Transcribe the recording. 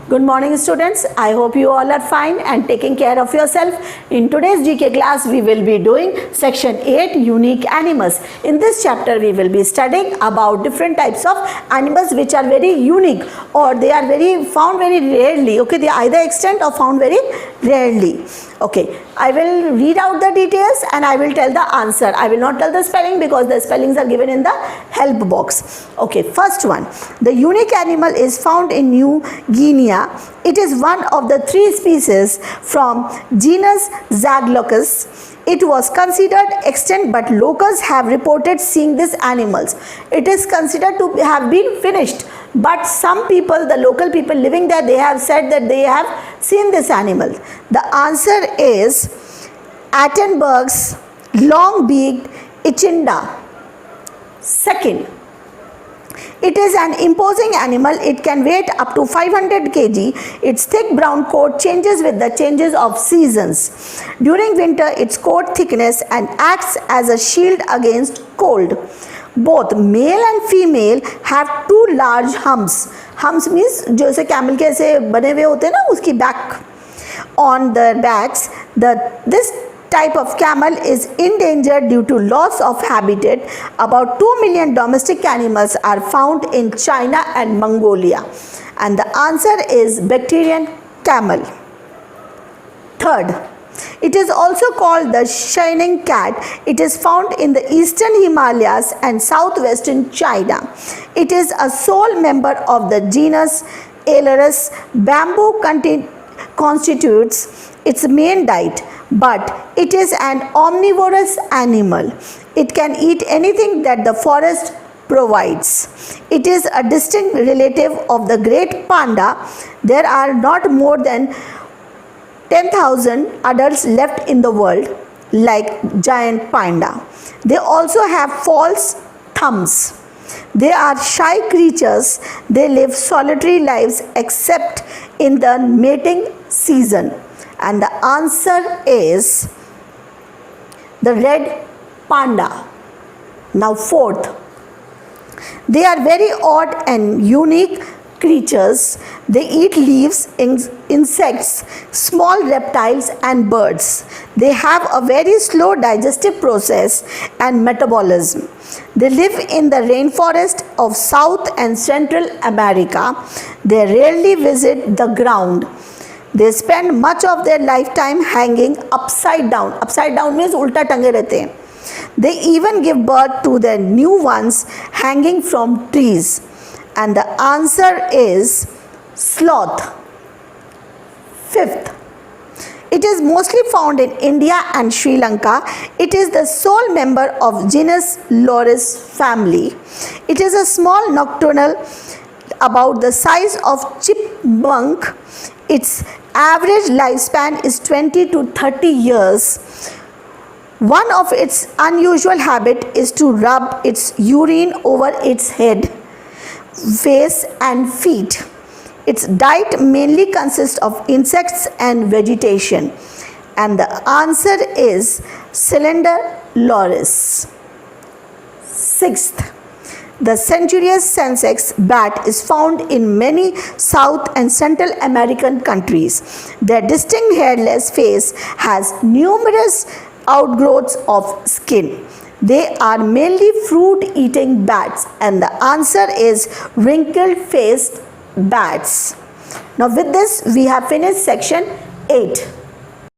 Good morning students. I hope you all are fine and taking care of yourself. In today's GK class we will be doing section 8 unique animals. In this chapter we will be studying about different types of animals which are very unique or they are found very rarely. Okay, they are either extinct or found very rarely. Okay, I will read out the details and I will tell the answer. I will not tell the spelling because the spellings are given in the help box. Okay, first one. The unique animal is found in New Guinea. It is one of the 3 species from genus Zaglochus. It was considered extinct, but locals have reported seeing these animals. It is considered to have been finished, but some people, the local people living there, they have said that they have seen this animal. The answer is Attenborough's long-beaked echinda. Second, it is an imposing animal. It can weigh up to 500 kg. Its thick brown coat changes with the changes of seasons. During winter, its coat thickness and acts as a shield against cold. Both male and female have 2 large humps. Humps means जैसे camel के ऐसे बने हुए होते हैं ना, उसकी back. On the backs, this type of camel is endangered due to loss of habitat. About 2 million domestic animals are found in China and Mongolia. And the answer is Bactrian camel. Third, it is also called the shining cat. It is found in the eastern Himalayas and southwestern China. It is a sole member of the genus Ailurus. Bamboo constitutes its main diet, but it is an omnivorous animal. It can eat anything that the forest provides. It is a distinct relative of the great panda. There are not more than 10,000 adults left in the world like giant panda. They also have false thumbs. They are shy creatures. They live solitary lives except in the mating season. And the answer is the red panda. Now fourth, they are very odd and unique creatures. They eat leaves, insects, small reptiles and birds. They have a very slow digestive process and metabolism. They live in the rainforest of South and Central America. They rarely visit the ground. They spend much of their lifetime hanging upside down. Upside down means ulta tange rehte hain. They even give birth to their new ones hanging from trees. And the answer is sloth. Fifth, it is mostly found in India and Sri Lanka. It is the sole member of genus Loris family. It is a small nocturnal about the size of chipmunk. Its average lifespan is 20 to 30 years. One of its unusual habits is to rub its urine over its head, face and feet. Its diet mainly consists of insects and vegetation. And the answer is Cylinder loris. Sixth, the Centurius sensex bat is found in many South and Central American countries. Their distinct hairless face has numerous outgrowths of skin. They are mainly fruit-eating bats, and the answer is wrinkled-faced bats. Now with this we have finished section 8.